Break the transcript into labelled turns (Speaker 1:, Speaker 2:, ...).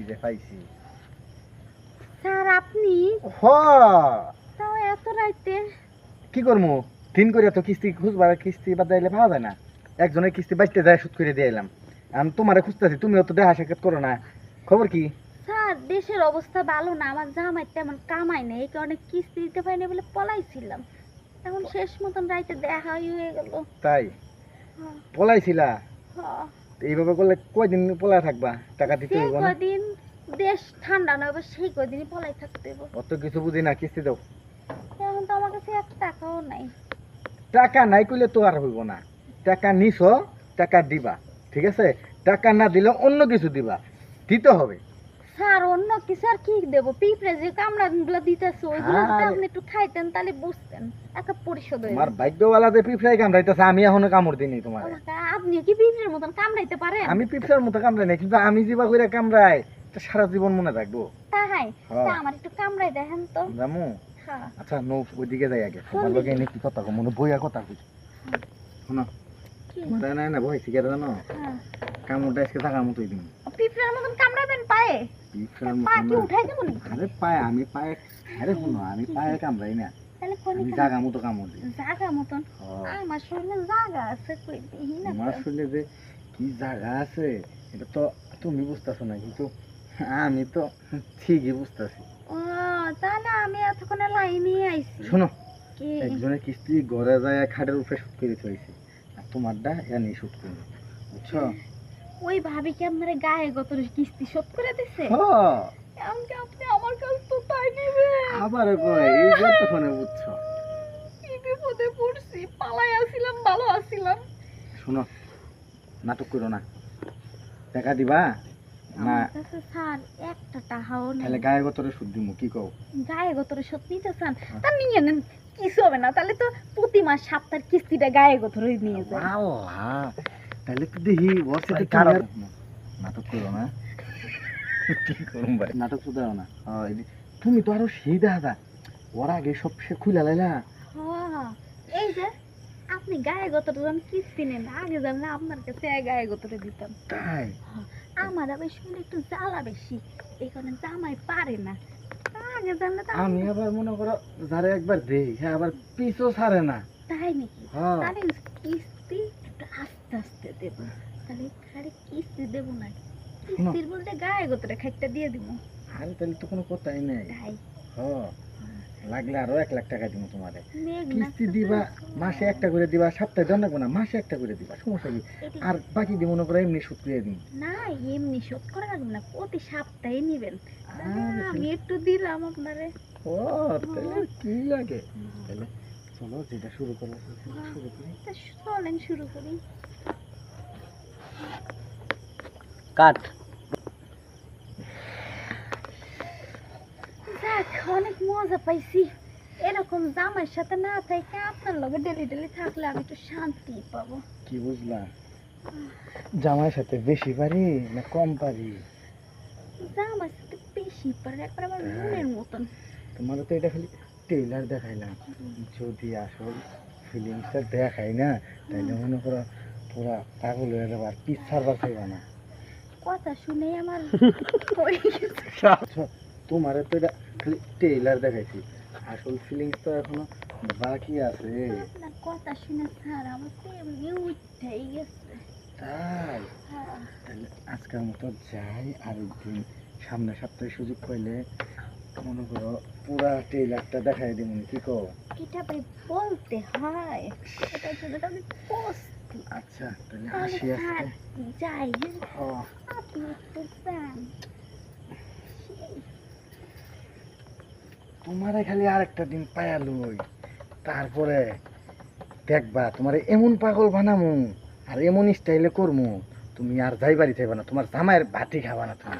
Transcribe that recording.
Speaker 1: যে পাইছি।
Speaker 2: স্যার আপনি
Speaker 1: হ
Speaker 2: তাও এত রাইতে?
Speaker 1: কি করবো, দিন করে তো কিস্তি খুঁজবার, কিস্তি বাদ দিলে পাওয়া যায় না। একজনের কিস্তি বাঁচতে যায়, সুদ করে দিয়ে এলাম। আমি তোমারে খুঁজতেছি, তুমিও তো দেখা সাক্ষাৎ করো না। খবর কি?
Speaker 2: স্যার দেশের অবস্থা ভালো না, আমার জামাই তেমন কামাই নেই, এই কারণে কিস্তি দিতে পারিনি বলে পলাইছিলাম। এখন শেষ মতন রাইতে দেখাই হয়ে গেল।
Speaker 1: তাই
Speaker 2: হ্যাঁ,
Speaker 1: পলাইছিলা?
Speaker 2: হ্যাঁ।
Speaker 1: এইভাবে করলে কয়দিন পলায় থাকবা? টাকা দিতে
Speaker 2: সেই
Speaker 1: হইব না?
Speaker 2: কদিন দেশ ঠান্ডা নয়, এবার সেই কদিনই পলাই থাকতে হবে।
Speaker 1: অত কিছু বুঝি না, কিস্তি দাও।
Speaker 2: এখন তো আমার কাছে এক টাকাও নাই।
Speaker 1: টাকা নাই কইলে তো আর হইব না। টাকা নিছো, টাকা দিবা, ঠিক আছে? টাকা না দিলে অন্য কিছু দিবা, দিতে হবে।
Speaker 2: স্যার অন্য কিছু আর কি দেবো? পিঁপড়ে যে কামড়াগুলো দিতেছে ওইগুলো যদি
Speaker 1: আরে।
Speaker 2: আপনি একটু খাইতেন তাহলে বুঝতেন, একটা পরিশোধ হয়ে
Speaker 1: তোমার
Speaker 2: যেত।
Speaker 1: ভাগ্যওয়ালা যে পিঁপড়াই কামড়াইতেছে, আমি এখনো কামড় দিইনি তোমার।
Speaker 2: আপনি কি পিঁপড়ের মতন কামড়াইতে পারেন?
Speaker 1: আমি পিঁপড়ার মতো কামড়াই না, কিন্তু আমি যেবা কইরা কামড়াই এটা সারা জীবন মনে রাখবো।
Speaker 2: তাই
Speaker 1: হ্যাঁ।
Speaker 2: তা আমার একটু কামড়াই দেখেন তো।
Speaker 1: জামু।
Speaker 2: হ্যাঁ।
Speaker 1: আচ্ছা নো, ওইদিকে যাই আগে। তোমার লগে এনে কি কথা কম, মনে বইয়া কথা কই। শোনো,
Speaker 2: কি?
Speaker 1: তোমার না না ভয় শিখে জানো,
Speaker 2: হ্যাঁ।
Speaker 1: কামড়টা আজকে থাকার মতোই দিন।
Speaker 2: পিঁপড়ের মতন কামড়াবেন পায়ে?
Speaker 1: পিঁপড়ার
Speaker 2: পা
Speaker 1: মতো
Speaker 2: কি
Speaker 1: না।
Speaker 2: উঠাই দেবো নাকি?
Speaker 1: আরে পায়ে, আমি পায়ে, আরে শোনো, আমি পায়ে কামড়াই না,
Speaker 2: তাহলে কোন
Speaker 1: আমি জাগা মতো কামড় দিই।
Speaker 2: জাগা মতন? আমার শরীরে জাগা আছে কই দেখি না
Speaker 1: তোমার
Speaker 2: তো।
Speaker 1: শরীরে যে কি জায়গা আছে এটা তো তুমি বুঝতেছো না, কিন্তু আমি তো ঠিকই বুঝতেছি।
Speaker 2: ও তাহলে আমি এতক্ষণে লাইনে আইছি।
Speaker 1: শোনো,
Speaker 2: কি?
Speaker 1: একজনের কিস্তি ঘরে যায় খাটের উপরে সুদ করে থইছে, আর তোমারটা এনে সুদ করে, বুঝছো?
Speaker 2: ওই ভাবি কি আপনার গায়ে গতর কিস্তি শোধ করে দিছে?
Speaker 1: হ্যাঁ।
Speaker 2: এমনকি আপনি আমার কাছ তো তাই নেবেন?
Speaker 1: আবার কয় এই যে তখন বুঝছো।
Speaker 2: কি বিপদে পড়ছি, পালাই আসছিলাম, ভালো আসছিলাম।
Speaker 1: শোনো, নাটক করো না, টাকা দিবা না
Speaker 2: আমার কাছে স্যার একটা টাকাও নেই।
Speaker 1: তাহলে গায়ে গতরে সুদ দিমু, কি কও?
Speaker 2: গায়ে গতরে শোধ নিতে চান? তা নিয়ে নেন, কিছু হবে না। তাহলে তো প্রতি মাস সপ্তাহের কিস্তিটা গায়ে গতরে নিয়ে যায়।
Speaker 1: আল্লাহ, তাহলে তো দেখি বসে
Speaker 3: ভাই,
Speaker 1: তো
Speaker 3: খারাপ।
Speaker 1: নাটক করো না। কি করুম ভাই, নাটক তো দাও না। তুমি তো আরো সেই দাদা, ওর আগে সব সে খুলে লাইলা।
Speaker 2: হ্যাঁ, এই যে আপনি গায়ে গতরে যখন কিস্তি নেন, আগে জানলে আপনার কাছে গায়ে গতরে দিতাম।
Speaker 1: তাই
Speaker 2: আমার আবার শুনে একটু জ্বালা বেশি, এই কারণে জামাই পারে না। আগে জানলে তো
Speaker 1: আমি আবার মনে করো যারে একবার দেই, হ্যাঁ আবার পিছও ছাড়ে না।
Speaker 2: তাই নাকি?
Speaker 1: হ্যাঁ।
Speaker 2: তাহলে কিস্তি একটু আস্তে আস্তে দেব, তাহলে খালি কিস্তি দেব না, কিস্তির বলতে গায়ে গতরে খাইটা দিয়ে দিব।
Speaker 1: আরে তাহলে তো কোনো কথাই নেই।
Speaker 2: তাই
Speaker 1: হ্যাঁ, লাগলে আরো 1 লাখ টাকা দিব তোমারে।
Speaker 2: মেঘ
Speaker 1: কিস্তি
Speaker 2: নাচতেছে।
Speaker 1: দিবা, মাসে একটা করে দিবা, সপ্তাহে দেন না, মাসে একটা করে দিবা, সমস্যা কি?
Speaker 2: এটি-
Speaker 1: আর বাকি দিব মনে করো এমনি সুদ করে দিন।
Speaker 2: না এমনি শোধ করা লাগবে না, প্রতি সপ্তাহে নিবেন।
Speaker 1: আরে
Speaker 2: আমি একটু দিলাম আপনারে।
Speaker 1: ও তাহলে আর কি লাগে? তাহলে চলো যেটা শুরু করবো শুরু করি।
Speaker 2: তা চলেন শুরু করি।
Speaker 3: কাট।
Speaker 2: যাক অনেক মজা পাইছি, এরকম জামাইয়ের সাথে না থেকে আপনার লগে ডেলি ডেলি থাকলে আমি একটু শান্তি পাবো।
Speaker 1: কি বুঝলা, জামাইয়ের সাথে বেশি পারি না কম পারি?
Speaker 2: জামাইয়ের সাথে বেশি পারে, একবার আমার মনের মতন।
Speaker 1: তোমার তো এটা খালি টেইলার দেখাইলাম, যদি আসল ফিলিংসটা দেখাই না তাইলে মনে করো পুরা পাগল হয়ে যাবো, আর পিস ছাড়বার চাইবা না।
Speaker 2: কথা শুনে আমার হয়ে গেছে।
Speaker 1: তোমার তো এটা খালি টেইলার দেখাইছি, আসল ফিলিংস তো এখনো বাকি আছে।
Speaker 2: আপনার কথা শুনে স্যার আমার তো এমনি উঠেই গেছে।
Speaker 1: তাই
Speaker 2: হ্যাঁ।
Speaker 1: তাহলে আজকের মতো যাই, আর একদিন সামনের সপ্তাহে সুযোগ পাইলে মনে করো পুরা টেইলারটা দেখাই দিব, কি কো?
Speaker 2: এটা ভাই বলতে হয়, এটার জন্য তো আমি প্রস্তুত।
Speaker 1: আচ্ছা তাহলে
Speaker 2: তাহলে
Speaker 1: আসি
Speaker 2: স্যার
Speaker 1: আজকে।
Speaker 2: যাই, হ্যাঁ?
Speaker 1: হ্যাঁ।
Speaker 2: আপনি একটু যান। সেই
Speaker 1: তোমারে খালি আরেকটা দিন পায়া লই, তারপরে দেখবা তোমারে এমন পাগল বানামু আর এমন স্টাইলে করমু, তুমি আর যাইবারই চাইবা না, তোমার জামাইয়ের ভাতি খাবা না তুমি।